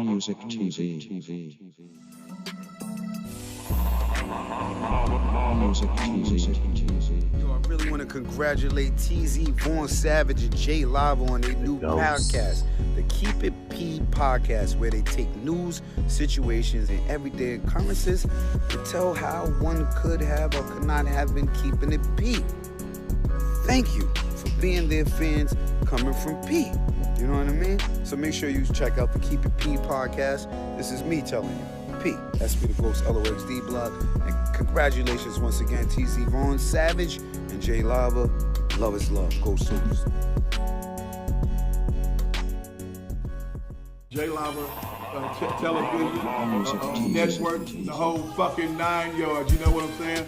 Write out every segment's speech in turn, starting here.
Music TV. Music TV. Yo, I really want to congratulate TZ, Vaughn Savage, and Jay Lava on their new podcast, the Keep It P podcast, where they take news, situations, and everyday occurrences to tell how one could have or could not have been keeping it P. Thank you for being their fans coming from P. You know what I mean? So make sure you check out the Keep It P podcast. This is me telling you. P. SP the Ghost LOXD blog. And congratulations once again, TZ Vaughn Savage and Jay Lava. Love is love. Go Sooners. Jay Lava, television, network, the whole fucking 9 yards. You know what I'm saying?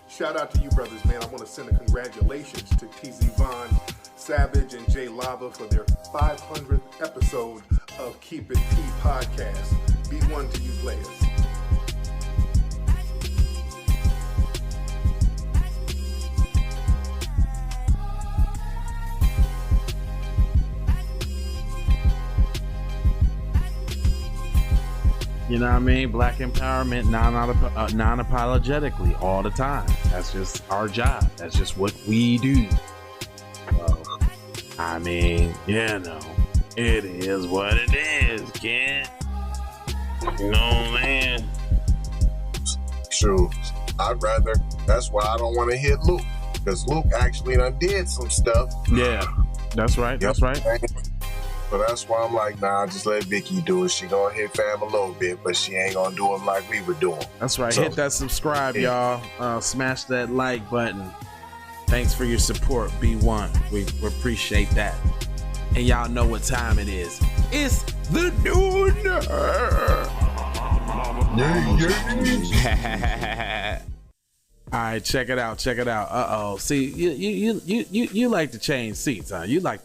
Shout out to you brothers, man. I want to send a congratulations to TZ Vaughn Savage and Jay Lava for their 500th episode of Keep It P podcast. Be one to you players. You know what I mean? Black empowerment, non-apologetically, all the time. That's just our job. That's just what we do. So, I mean, you know, it is what it is, kid. You know what I'm saying? True. I'd rather, that's why I don't want to hit Luke. Because Luke actually done did some stuff. Yeah, that's right. That's right. So that's why I'm like, nah, just let Vicky do it. She gonna hit fam a little bit, but she ain't gonna do it like we were doing. That's right. So, hit that subscribe, y'all. Smash that like button. Thanks for your support, B1. We appreciate that. And y'all know what time it is. It's the Nooner. All right, check it out. Check it out. Uh-oh. See, you like to change seats, huh? You like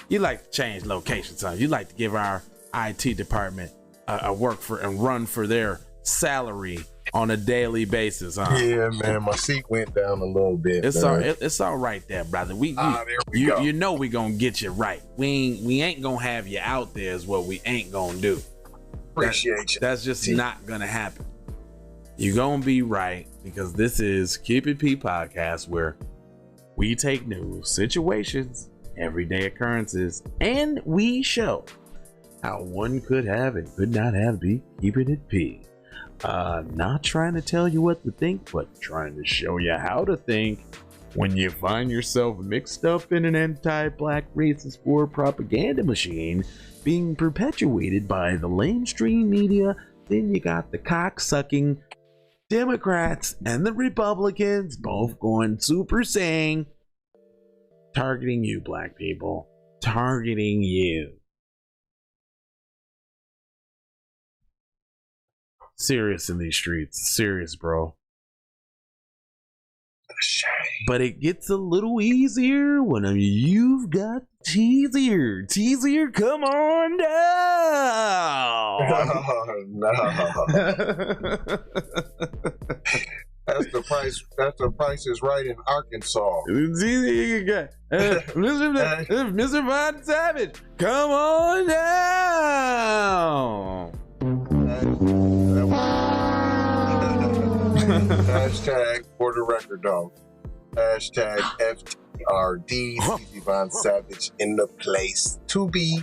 to change locations, huh? You like to give our IT department a work for and run for their salary on a daily basis, huh? Yeah, man, my seat went down a little bit. It's all right there, brother. You know we gonna get you right. We ain't gonna have you out there is what we ain't gonna do. Appreciate you. That's just not gonna happen. You gonna be right, because this is Keep It P podcast, where we take news, situations, everyday occurrences, and we show how one could have and could not have be keeping it P. Not trying to tell you what to think, but trying to show you how to think when you find yourself mixed up in an anti-black racist war propaganda machine being perpetuated by the mainstream media. Then you got the cock-sucking Democrats and the Republicans both going super saiyan, targeting you, black people. Targeting you. Serious in these streets. Serious, bro. But it gets a little easier when you've got Teasier. Teasier, come on down. No. That's the price. That's the price is right in Arkansas. Mr. Vaughn Savage, come on down. Hashtag for the record, dog. Hashtag FTRD. TZ Vaughn Savage in the place to be.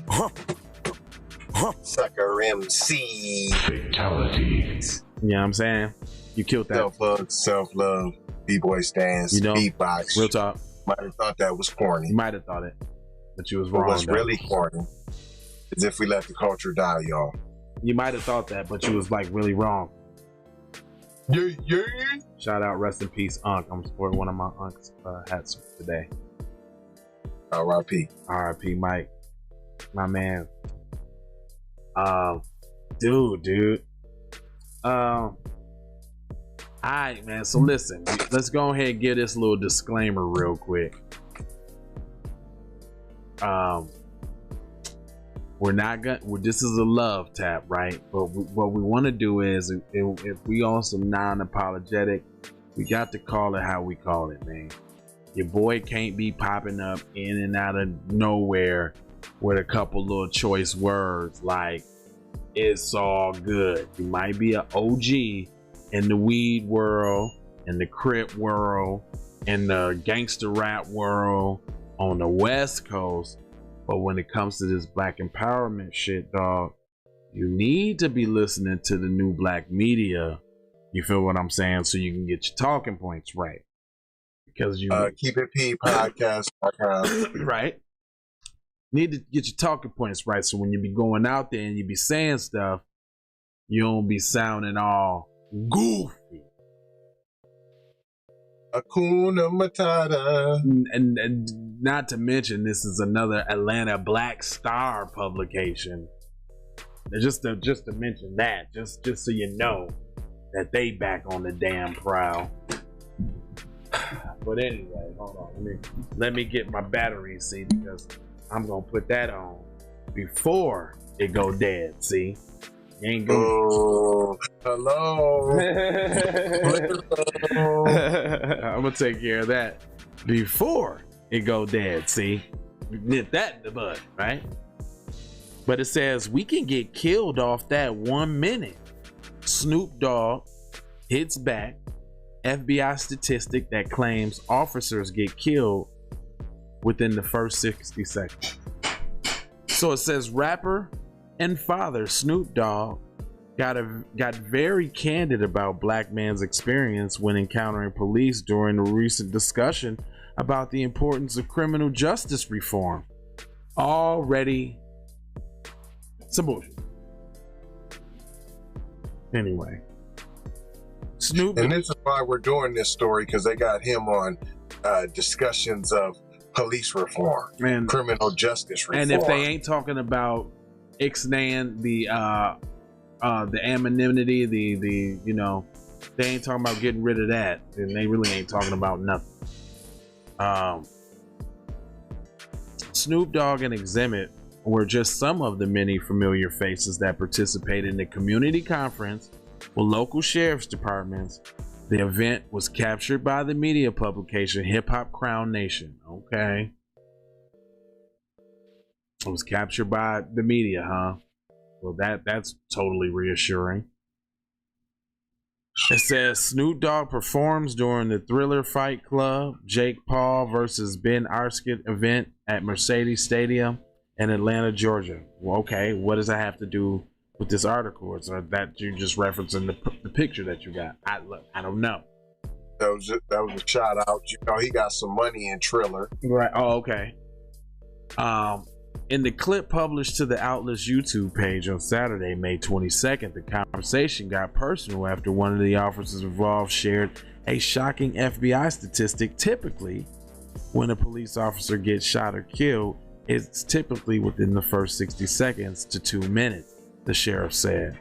Sucker MC. Fatalities. You know what I'm saying? You killed that. Self-love, B-boy stance, beatbox. Real talk. Might have thought that was corny. You might have thought it, but you was wrong. What's really corny is if we let the culture die, y'all. You might have thought that, but you was like really wrong. Yeah. Shout out, rest in peace, Unc. I'm sporting one of my Unc's hats today. R.I.P. R.I.P. Mike, my man. Dude. All right, man. So listen, let's go ahead and give this little disclaimer real quick. We're not gonna. This is a love tap, right? But what we want to do is, if we on some non-apologetic, we got to call it how we call it, man. Your boy can't be popping up in and out of nowhere with a couple little choice words like "it's all good." You might be an OG in the weed world, in the Crip world, in the gangster rap world on the West Coast. But when it comes to this black empowerment shit, dog, you need to be listening to the new black media. You feel what I'm saying? So you can get your talking points right. Because you Keep It P podcast. right? Need to get your talking points right. So when you be going out there and you be saying stuff, you don't be sounding all goofy. Hakuna Matata. And not to mention, this is another Atlanta Black Star publication. Just to mention that, just so you know that they back on the damn prowl. But anyway, hold on. Let me get my battery, see, because I'm gonna put that on before it go dead. See, you ain't going. Oh, hello. I'm gonna take care of that before it go dead. See, nip that in the bud, right? But it says we can get killed off that 1 minute. Snoop Dogg hits back. FBI statistic that claims officers get killed within the first 60 seconds. So it says rapper and father Snoop Dogg got very candid about black man's experience when encountering police during a recent discussion about the importance of criminal justice reform. Already some bullshit. Anyway, Snoop, and this is why we're doing this story, because they got him on discussions of police reform, and criminal justice reform. And if they ain't talking about ixnan the anonymity, the you know, they ain't talking about getting rid of that, then they really ain't talking about nothing. Snoop Dogg and Xzibit were just some of the many familiar faces that participated in the community conference with local sheriff's departments. The event was captured by the media publication Hip Hop Crown Nation. Okay. It was captured by the media, huh? Well, that's totally reassuring. It says Snoop Dogg performs during the Thriller Fight Club, Jake Paul versus Ben Askren event at Mercedes Stadium in Atlanta, Georgia. Well, okay, what does that have to do with this article? Or is that you just referencing the picture that you got? I don't know. That was a shout out. You know, he got some money in Triller. Right. Oh, okay. In the clip published to the outlet's YouTube page on Saturday, May 22nd, the conversation got personal after one of the officers involved shared a shocking FBI statistic. Typically, when a police officer gets shot or killed, it's typically within the first 60 seconds to 2 minutes, the sheriff said.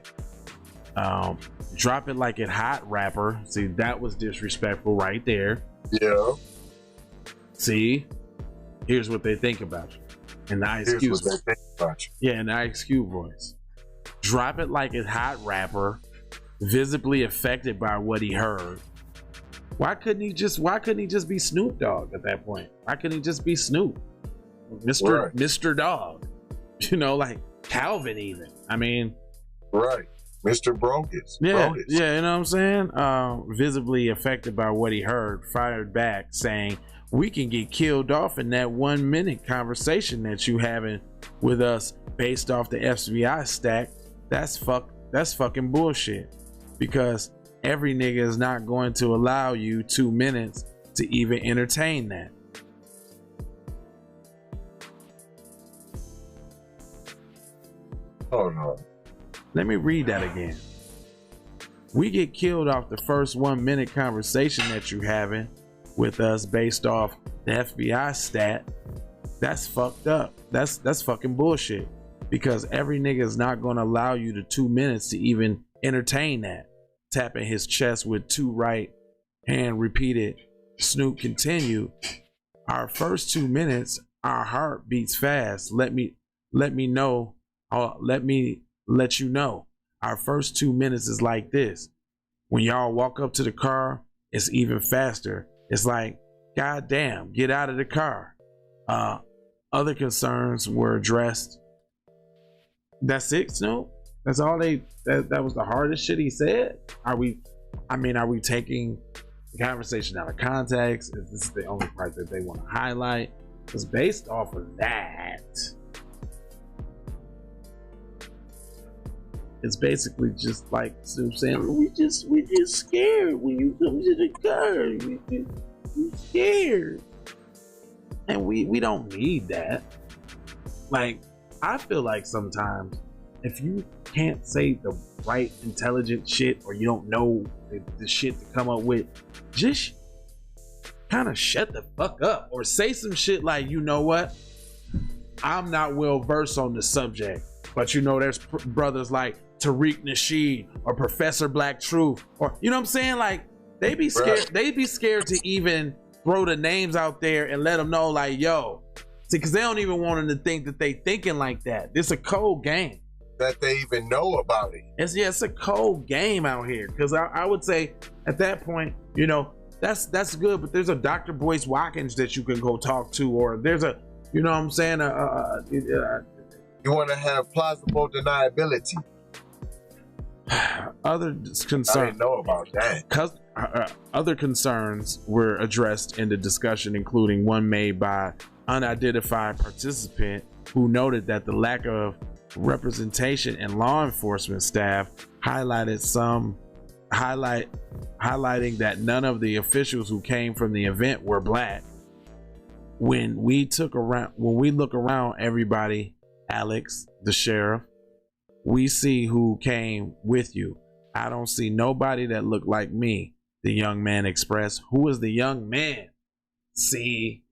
Drop it like it hot, rapper. See, that was disrespectful right there. Yeah. See, here's what they think about you. In the Ice Cube voice. Yeah, in the Ice Cube voice. Drop it like it's hot, rapper. Visibly affected by what he heard. Why couldn't he just be Snoop Dogg at that point? Why couldn't he just be Snoop? Mr. Dogg. You know, like Calvin even. I mean, right. Mr. Brogus. Yeah, yeah, you know what I'm saying? Visibly affected by what he heard, fired back saying, "We can get killed off in that 1 minute conversation that you having with us based off the FBI stack. That's fucking bullshit. Because every nigga is not going to allow you 2 minutes to even entertain that." Oh no. Let me read that again. "We get killed off the first 1 minute conversation that you having with us based off the FBI stat. That's fucked up. That's fucking bullshit. Because every nigga is not gonna allow you the 2 minutes to even entertain that. Tapping his chest with 2 right hand repeated. Snoop continued. Our first 2 minutes, our heart beats fast. Let me know. Let me let you know. Our first 2 minutes is like this. When y'all walk up to the car, it's even faster. It's like, God damn, get out of the car. Other concerns were addressed. That's it, Snoop? That's all that was the hardest shit he said? Are we taking the conversation out of context? Is this the only part that they want to highlight? Because based off of that, it's basically just like Snoop saying, we just scared when you come to the car. We scared. And we don't need that. Like, I feel like sometimes if you can't say the right intelligent shit, or you don't know the shit to come up with, just kind of shut the fuck up, or say some shit like, you know what, I'm not well versed on the subject, but you know there's brothers like Tariq Nasheed or Professor Black Truth, or you know what I'm saying, like they be scared. They be scared to even throw the names out there and let them know, like, yo, see, because they don't even want them to think that they thinking like that. It's a cold game. That they even know about it. It's a cold game out here. Because I would say at that point, you know, that's good, but there's a Dr. Boyce Watkins that you can go talk to, or there's a, you know what I'm saying? You want to have plausible deniability. Other concerns. I didn't know about that. Other concerns were addressed in the discussion, including one made by unidentified participant who noted that the lack of representation in law enforcement staff highlighting that none of the officials who came from the event were black. When we look around, everybody, Alex, the sheriff, we see who came with you. I don't see nobody that looked like me, the young man expressed. Who is the young man? See,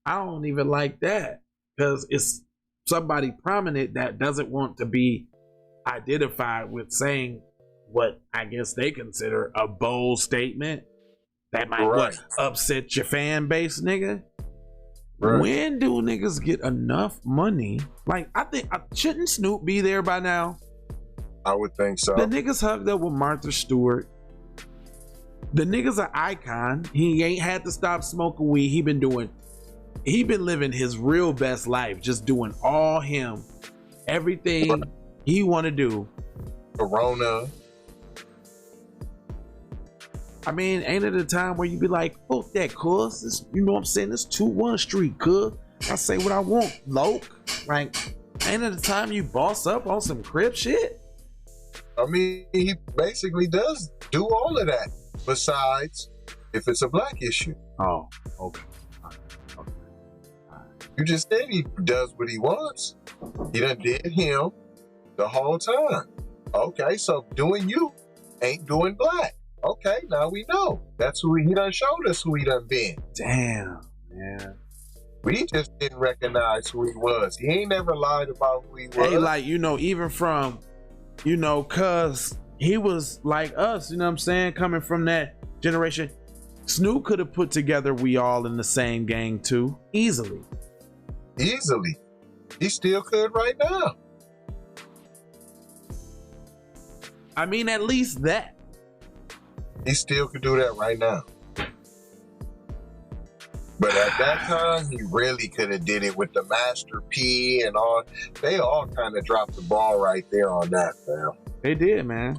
I don't even like that, because it's somebody prominent that doesn't want to be identified with saying what I guess they consider a bold statement that might upset your fan base, nigga. Right. When do niggas get enough money? Like, I think, shouldn't Snoop be there by now? I would think so. The niggas hugged up with Martha Stewart. The nigga's an icon. He ain't had to stop smoking weed. He been living his real best life, just doing all him, everything he want to do. Corona. I mean, ain't it a time where you be like, fuck that, cuz, you know what I'm saying, it's 2-1 street, cuz, I say what I want, loke. Like, ain't it a time you boss up on some crib shit? I mean, he basically does do all of that, besides if it's a black issue. Oh, okay. You just said he does what he wants. He done did him the whole time. Okay, so doing you ain't doing black. Okay, now we know. That's who he done showed us who he done been. Damn, man. We just didn't recognize who he was. He ain't never lied about who he was. Hey, like, you know, even from, you know, cuz he was like us, you know what I'm saying? Coming from that generation. Snoop could have put together We All in the Same Gang too. Easily. He still could right now. I mean, at least that. He still could do that right now. But at that time, he really could have did it with the Master P and all. They all kind of dropped the ball right there on that, fam. They did, man.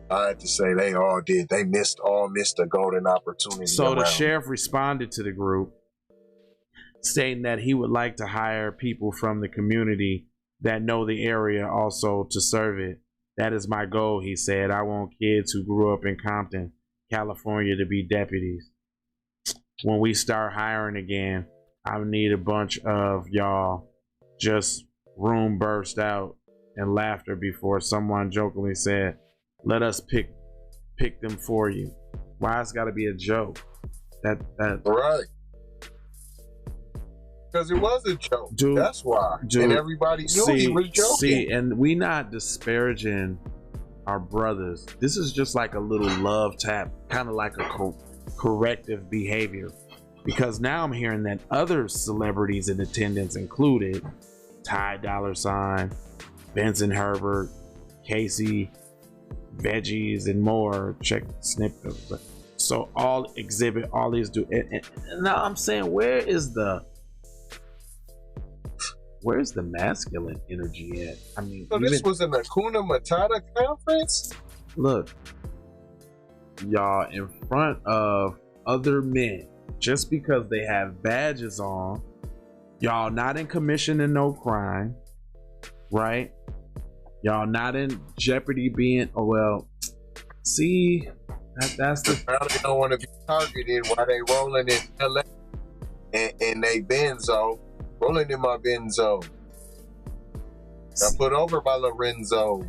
I had to say they all did. They missed a golden opportunity. So the sheriff responded to the group, stating that he would like to hire people from the community that know the area also to serve it. That is my goal, he said. I want kids who grew up in Compton, California to be deputies. When we start hiring again, I need a bunch of y'all. Just room burst out in laughter before someone jokingly said, let us pick them for you. Why it's gotta be a joke? That right. Because it was a joke. Dude, that's why. And everybody knew he was joking. See, and we not disparaging our brothers. This is just like a little love tap, kind of like a corrective behavior. Because now I'm hearing that other celebrities in attendance included Ty Dolla $ign, Benson Herbert, Casey, Veggies, and more. Check Snip. So all Xzibit, all these do. And now I'm saying, where's the masculine energy at? I mean, so this was an Hakuna Matata conference? Look, y'all in front of other men, just because they have badges on, y'all not in commission and no crime, right? Y'all not in jeopardy being, oh well, see, that's the. Now they don't want to be targeted while they rolling in LA and they Benzo, rolling in my Benzo. Got put over by Lorenzo.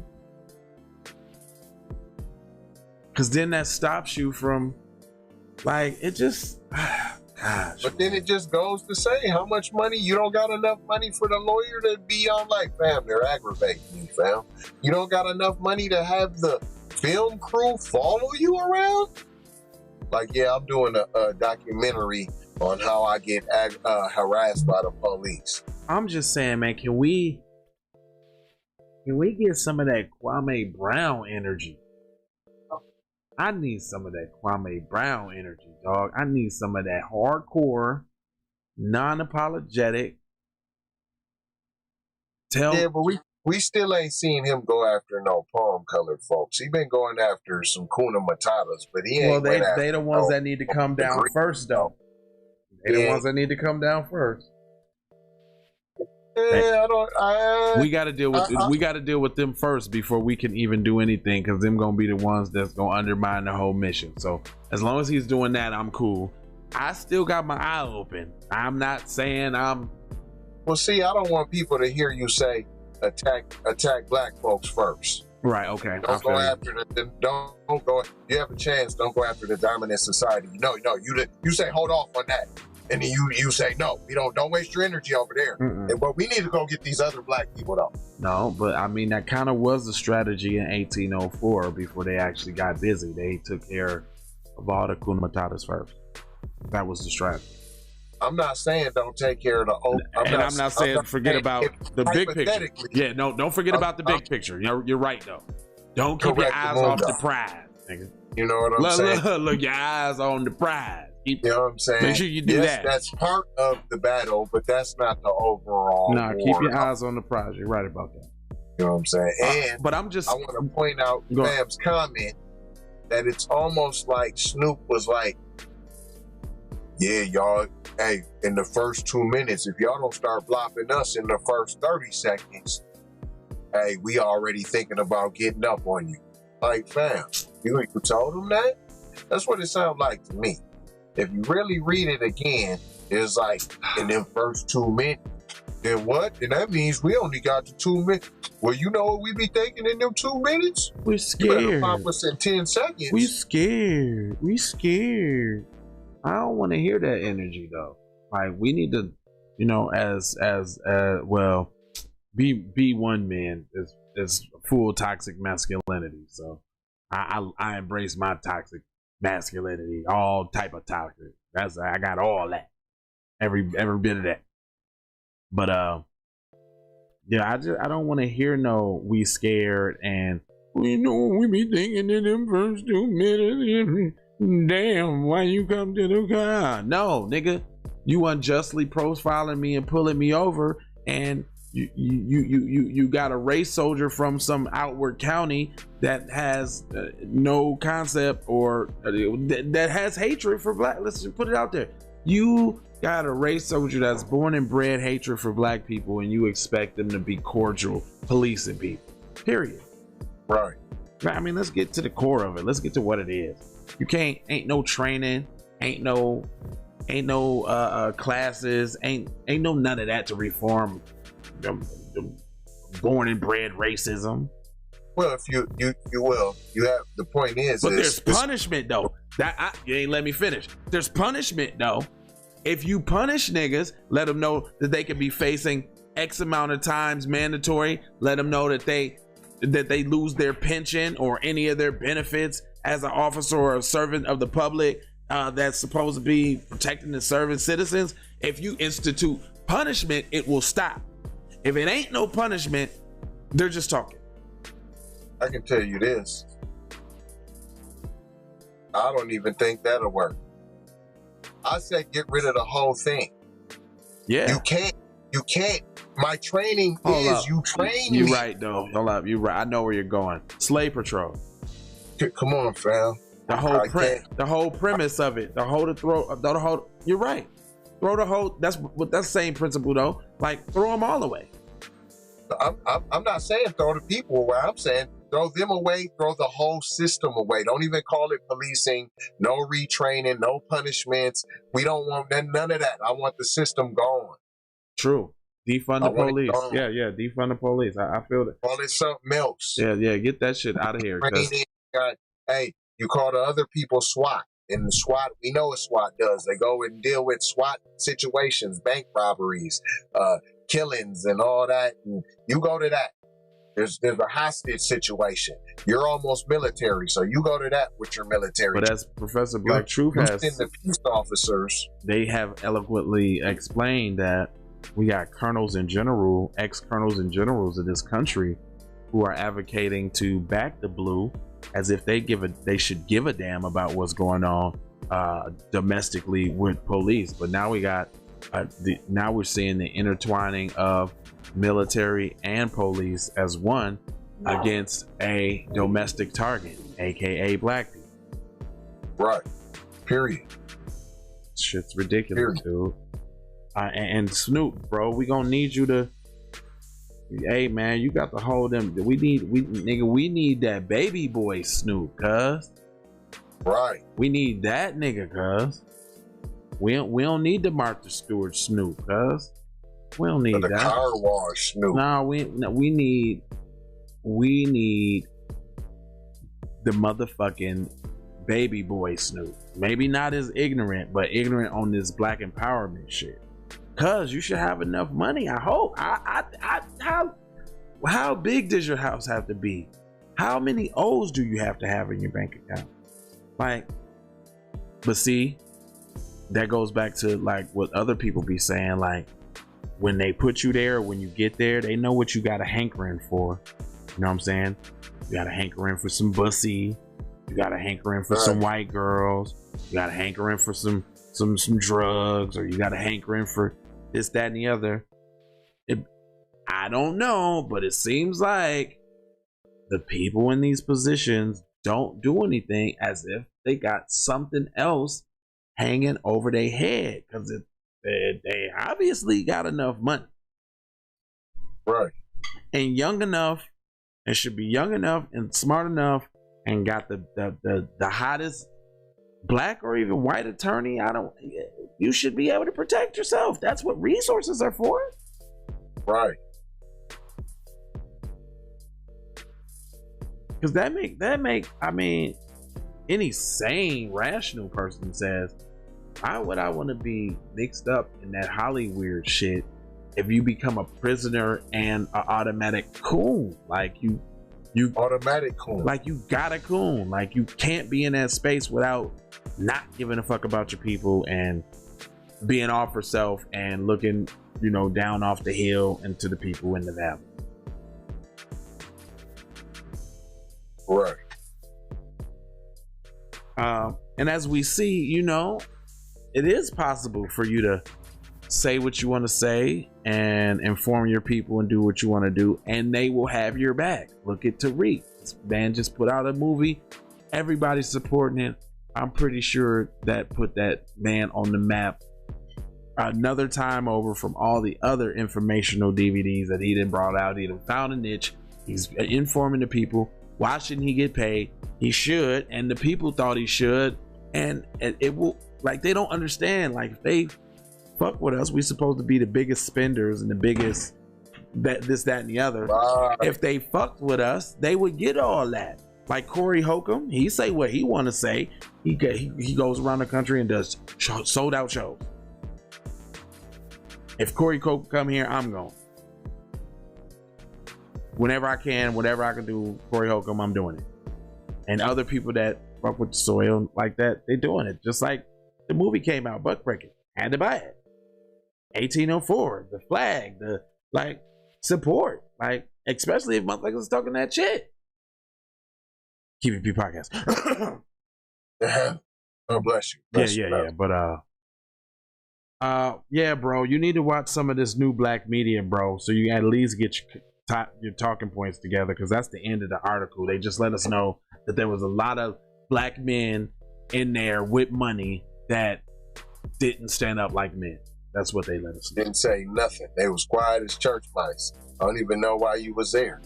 Cause then that stops you from, like, it just, gosh. But then it just goes to say how much money, you don't got enough money for the lawyer to be on, like, fam, they're aggravating you, fam. You don't got enough money to have the film crew follow you around? Like, yeah, I'm doing a documentary on how I get harassed by the police. I'm just saying, man, can we get some of that Kwame Brown energy? I need some of that Kwame Brown energy, dog. I need some of that hardcore, non-apologetic. Yeah, but we still ain't seen him go after no palm-colored folks. He been going after some Kuna Matatas, but he ain't. Well, they the ones that need to come down first, though. They the ones that need to come down first. Yeah, we got to deal with them first before we can even do anything, because them gonna be the ones that's gonna undermine the whole mission. So as long as he's doing that, I'm cool. I still got my eye open. I'm not saying I'm. Well, see, I don't want people to hear you say attack black folks first. Right. Okay. Don't go after don't go. You have a chance. Don't go after the dominant society. No. You say hold off on that. And then you say, no, we don't waste your energy over there. But we need to go get these other black people, though. No, but I mean, that kind of was the strategy in 1804 before they actually got busy. They took care of all the Kuna Matatas first. That was the strategy. I'm not saying don't take care of the I'm not saying forget about the big picture. Yeah, no, don't forget about the big picture. You're right, though. Don't keep your eyes off the prize, nigga. You know what I'm saying? Look, your eyes on the prize. You know what I'm saying? Make sure you do that. That's part of the battle, but that's not the overall. Nah, keep your eyes on the prize. You're right about that. You know what I'm saying? And but I want to point out Fam's comment that it's almost like Snoop was like, yeah, y'all, hey, in the first 2 minutes, if y'all don't start blopping us in the first 30 seconds, hey, we already thinking about getting up on you. Like, fam, you told him that? That's what it sounds like to me. If you really read it again, it's like, in them first 2 minutes, then what? And that means we only got to 2 minutes. Well, you know what we be thinking in them 2 minutes? We're scared. You better pop us in 10 seconds. We scared. I don't want to hear that energy, though. Like, we need to, you know, well, be one man is full toxic masculinity. So I embrace my toxic masculinity, all type of toxic. I got all that, every bit of that. But yeah, I don't want to hear no we scared and we know we be thinking in them first 2 minutes. Damn, why you come to the car? No, nigga, you unjustly profiling me and pulling me over, and you got a race soldier from some outward county that has no concept or that has hatred for black. Let's just put it out there. You got a race soldier that's born and bred hatred for black people, and you expect them to be cordial policing people. Period. Right. I mean, let's get to the core of it. Let's get to what it is. You ain't no training, ain't no classes, ain't no none of that to reform the born and bred racism. Well, if you will, you have, the point is, but there's punishment though. You ain't let me finish. There's punishment though. If you punish niggas, let them know that they could be facing X amount of times mandatory. Let them know that they lose their pension or any of their benefits as an officer or a servant of the public that's supposed to be protecting and serving citizens. If you institute punishment, it will stop. If it ain't no punishment, they're just talking. I can tell you this. I don't even think that'll work. I said get rid of the whole thing. Yeah. You can't. My training Hold is up. you train You me. right though. Hold up. You right. I know where you're going. Slave patrol. Come on, fam. The whole premise of it. You're right. Throw the whole. That's the same principle though. Like throw them all away. I'm not saying throw the people away. I'm saying throw them away. Throw the whole system away. Don't even call it policing. No retraining. No punishments. We don't want none of that. I want the system gone. True. Defund the police. Yeah. Defund the police. I feel that. Call it something else. Yeah. Get that shit out of here. Hey, you call the other people SWAT. And the SWAT, we know what SWAT does. They go and deal with SWAT situations, bank robberies, killings, and all that. And you go to that. There's a hostage situation. You're almost military, so you go to that with your military. But as Professor Black Truth has, the peace officers, they have eloquently explained that we got colonels in general, ex-colonels and generals of this country who are advocating to back the blue as if they should give a damn about what's going on domestically with police. But now we got now we're seeing the intertwining of military and police as one against a domestic target, aka black people. Right. Period. Shit's ridiculous, Period. dude. And Snoop, bro, we gonna need you to. Hey man, you got to hold them. We need that baby boy Snoop, cuz. Right. We need that nigga, cuz. We don't need the Martha Stewart Snoop, cuz. We don't need the that. car wash Snoop. No, we need the motherfucking baby boy Snoop. Maybe not as ignorant, but ignorant on this black empowerment shit. Cause you should have enough money. I hope. How big does your house have to be? How many O's do you have to have in your bank account? Like, but see, that goes back to like what other people be saying. Like, when they put you there, when you get there, they know what you got a hankering for. You know what I'm saying? You got a hankering for some bussy. You got a hankering for some white girls. You got a hankering for some drugs, or you got a hankering for this, that, and the other. I don't know, but it seems like the people in these positions don't do anything, as if they got something else hanging over their head, because they obviously got enough money, right, and young enough, and should be young enough and smart enough, and got the hottest black or even white attorney. You should be able to protect yourself. That's what resources are for. Right. Because that make I mean, any sane, rational person says, why would I want to be mixed up in that Hollywood shit if you become a prisoner and an automatic coon? Like you automatic coon. Like you got a coon. Like you can't be in that space without not giving a fuck about your people and being off for self and looking, down off the hill and to the people in the valley. Right. And as we see, it is possible for you to say what you want to say and inform your people and do what you want to do, and they will have your back. Look at Tariq. This man just put out a movie. Everybody's supporting it. I'm pretty sure that put that man on the map another time over from all the other informational DVDs that he done brought out. He done found a niche. He's informing the people. Why shouldn't he get paid? He should, and the people thought he should, and it will. Like, they don't understand. Like, if they fuck with us, we supposed to be the biggest spenders and the biggest this, that, and the other. Right. If they fucked with us, they would get all that. Like Corey Holcomb, he say what he want to say. He goes around the country and does sold out shows. If Corey Coke come here, I'm going. Whenever I can, whatever I can do, Corey Holcomb, I'm doing it. And other people that fuck with the soil like that, they're doing it. Just like the movie came out, Buckbreaking, had to buy it. 1804, the flag, the like support, like especially if motherfuckers talking that shit. Keep it podcast. Oh, bless you. Bless you, Yeah. But yeah, bro, you need to watch some of this new black media, bro, so you at least get your talking points together, because that's the end of the article. They just let us know that there was a lot of black men in there with money that didn't stand up like men. That's what they let us know. Didn't say nothing. They was quiet as church mice. I don't even know why you was there.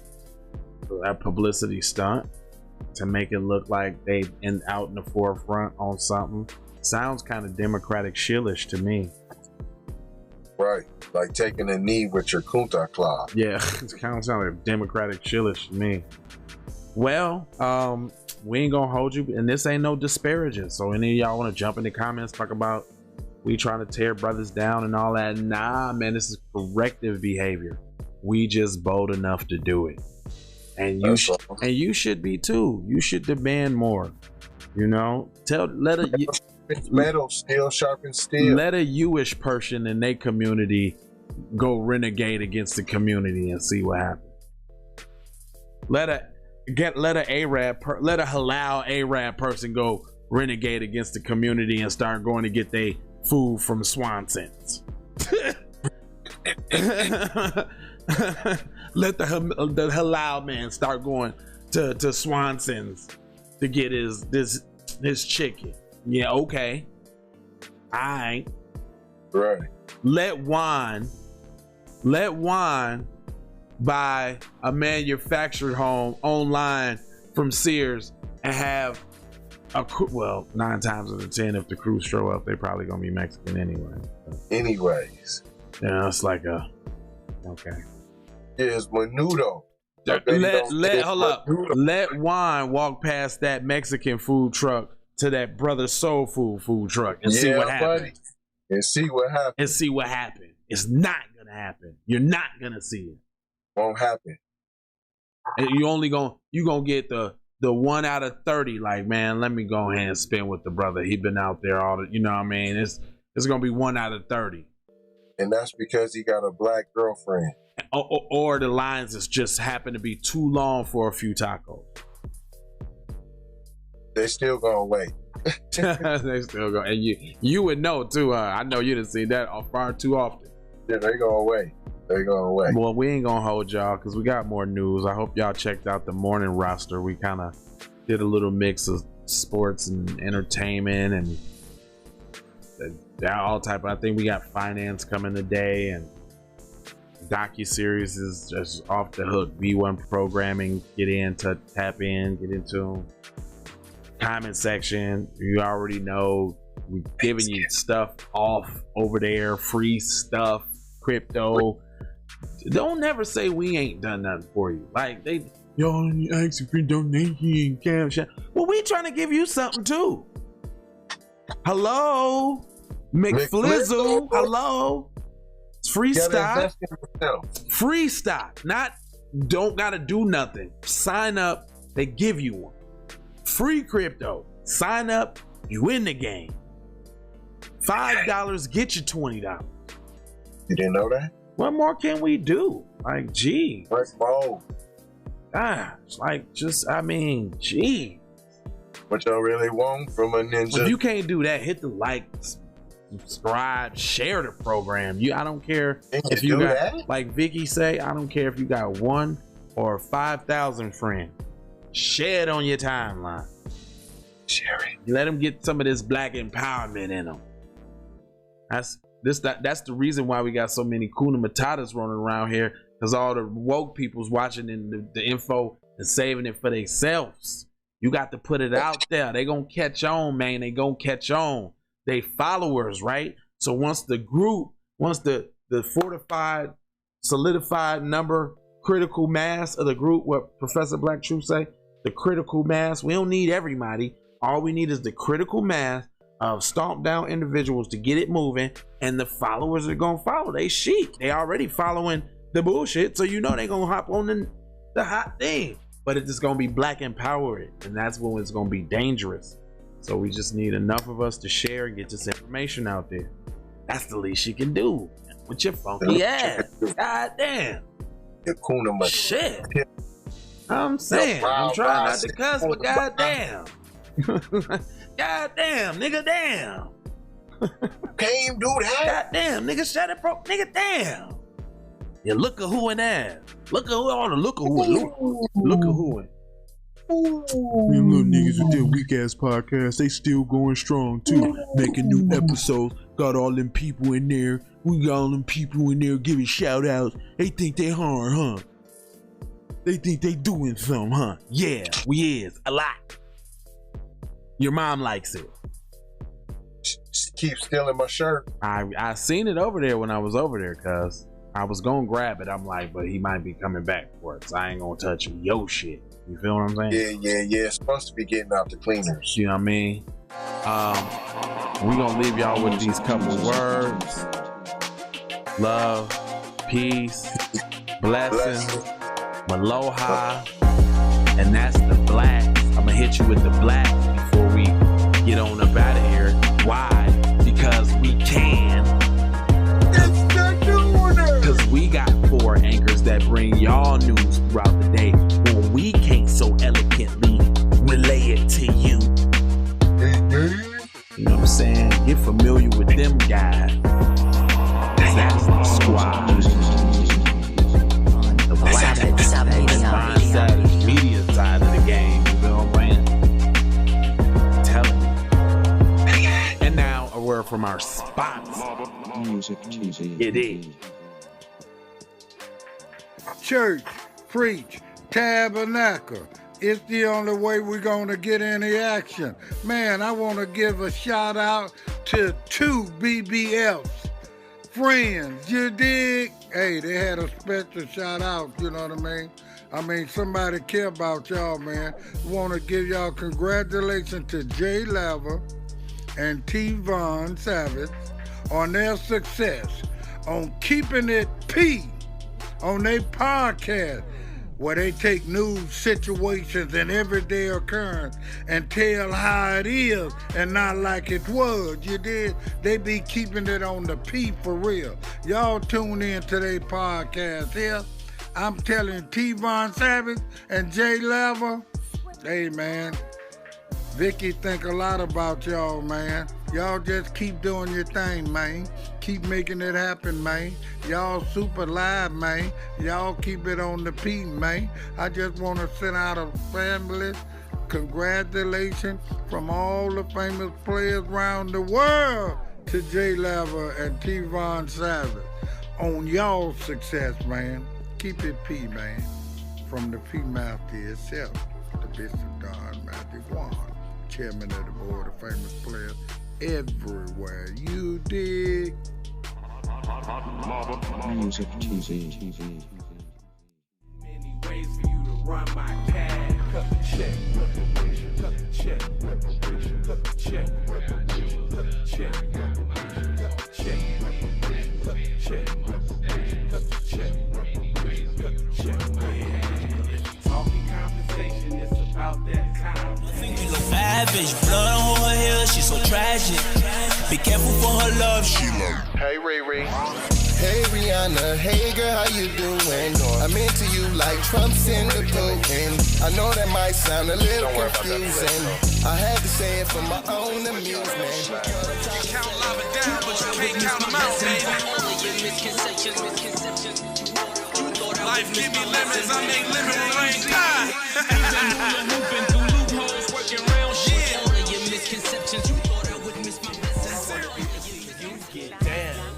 So that publicity stunt to make it look like they out in the forefront on something sounds kind of Democratic shillish to me. Right, like taking a knee with your Kunta Claw. Yeah, it kind of sounds like Democratic shillish to me. Well, we ain't gonna hold you, and this ain't no disparaging. So any of y'all want to jump in the comments, talk about we trying to tear brothers down and all that? Nah, man, this is corrective behavior. We just bold enough to do it, and you should be too. You should demand more. You know, metal still sharpens steel. Let a Jewish person in their community go renegade against the community and see what happens. Let a halal Arab person go renegade against the community and start going to get their food from Swanson's. Let the halal man start going to Swanson's to get his chicken. Yeah, okay. Alright. Right. Let wine buy a manufactured home online from Sears and have well, 9 times out of 10, if the crews show up, they're probably gonna be Mexican anyway. Anyways. Yeah, it's like okay. Here's Menudo. Let wine walk past that Mexican food truck to that Brother Soul Food truck and see what happens. And see what happens. It's not gonna happen. You're not gonna see it. Won't happen. And you gonna get the 1 out of 30. Like, man, let me go ahead and spin with the brother. He been out there all the, you know what I mean? It's gonna be 1 out of 30. And that's because he got a black girlfriend. Or the lines just happen to be too long for a few tacos. They still gonna wait. They still go, and you would know too. I know you didn't see that far too often. Yeah, they gonna wait. Well, we ain't gonna hold y'all because we got more news. I hope y'all checked out the morning roster. We kind of did a little mix of sports and entertainment and all type. I think we got finance coming today, and docu-series is just off the hook. V1 programming, get into comment section. You already know we giving you stuff off over there, free stuff, crypto. Don't never say we ain't done nothing for you. Like y'all asking for donation, cash. Well, we trying to give you something too. Hello, McFlizzle. Hello. It's free stock. Free stock. Not don't gotta do nothing. Sign up. They give you one. Free crypto. Sign up. You in the game. $5 get you $20. You didn't know that? What more can we do? Like, gee. Let's roll. Gosh, like, gee. What y'all really want from a ninja? If you can't do that, hit the like, subscribe, share the program. I don't care if you got that? Like Vicky say, I don't care if you got 1 or 5,000 friends. Share it on your timeline. Share it. Let them get some of this black empowerment in them. That's the reason why we got so many Kuna Matatas running around here, because all the woke people's watching the info and saving it for themselves. You got to put it out there. They gonna catch on, man. They gonna catch on. They followers, right? So once the fortified, solidified number, critical mass of the group, what Professor Black Truth say, the critical mass, we don't need everybody. All we need is the critical mass of stomp down individuals to get it moving, and the followers are gonna follow. They sheep. They already following the bullshit, so you know they gonna hop on the hot thing. But it's just gonna be black empowered, and that's when it's gonna be dangerous. So we just need enough of us to share and get this information out there. That's the least you can do with your funky ass. God damn. Shit. I'm saying, I'm trying not to cuss, but goddamn. Goddamn, nigga, damn. Can't even do that. Goddamn, nigga, shut it, bro. Nigga, damn. You look at who in there. Look at who on the look at who. Look at who in. Them little niggas with their weak ass podcast, they still going strong too. Making new episodes. Got all them people in there. We got all them people in there giving shout outs. They think they hard, huh? They think they doing something, huh? Yeah, we is. A lot. Your mom likes it. She keeps stealing my shirt. I seen it over there when I was over there, cuz I was gonna grab it. I'm like, but he might be coming back for it, so I ain't gonna touch yo shit. You feel what I'm saying? Yeah. It's supposed to be getting out the cleaners. You know what I mean? We gonna leave y'all with these couple words. Love, peace, blessings, aloha, and that's the blacks. I'm gonna hit you with the blacks before we get on up out of here. Why? Because we can. Because we got 4 anchors that bring y'all news throughout the day when we can't so eloquently relay it to you. You know what I'm saying? Get familiar with them guys. That's the squad. The black Savage media side of the game. You know what I'm saying? Telling you. And now a word from our spots. Music TV. It is. Church, preach, tabernacle. It's the only way we're going to get any action. Man, I want to give a shout out to 2 BBFs. Friends, you dig? Hey, they had a special shout out, you know what I mean? I mean, somebody care about y'all, man. Want to give y'all congratulations to Jay Lava and T-Von Savage on their success on Keeping It P on their podcast, where they take news situations and everyday occurrence and tell how it is and not like it was. You did? They be keeping it on the P for real. Y'all tune in to their podcast here. I'm telling T-Von Savage and Jay Lava, hey man, Vicky think a lot about y'all, man. Y'all just keep doing your thing, man. Keep making it happen, man. Y'all super live, man. Y'all keep it on the P, man. I just want to send out a family congratulations from all the famous players around the world to Jay Lava and T-Von Savage on y'all success, man. Keep it P, man. From the P Master itself, the Bishop Don Magic Wand, chairman of the board of famous players everywhere. You dig? Music TV. Many ways for you to run my cash. Cut the check, cut the check, cut the check, cut the check, cut the check, cut the check, cut the check, cut the check. Talking conversation, it's about that time. You look savage, blood on her hair, she's so tragic. Be careful for her love, she love. Hey, Riri. Hey Rihanna, hey girl, how you doing? I'm into you like Trump's in the Putin. I know that might sound a little confusing. I had to say it for my own amusement. You count love and down, but you can't count them out, baby. Life give me lemons, I make lemon rain die.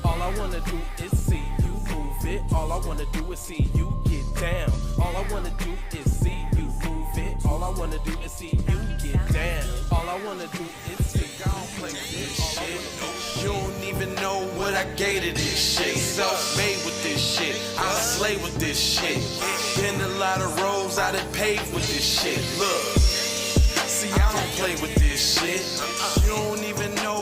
All I wanna do is see you move it. All I wanna do is see you get down. All I wanna do is see you move it. All I wanna do is see you get down. All I wanna do is see you play this shit. You don't even know what I gave to this shit. Self-made with this shit. I slay with this shit. Been a lot of roads I done paved with this shit. Look, see I don't play with this shit. You don't even know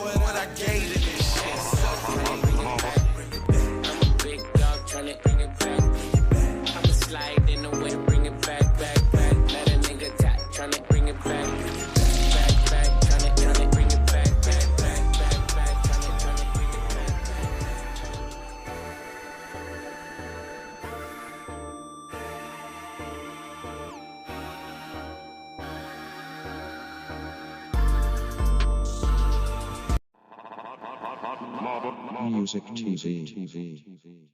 Music TV.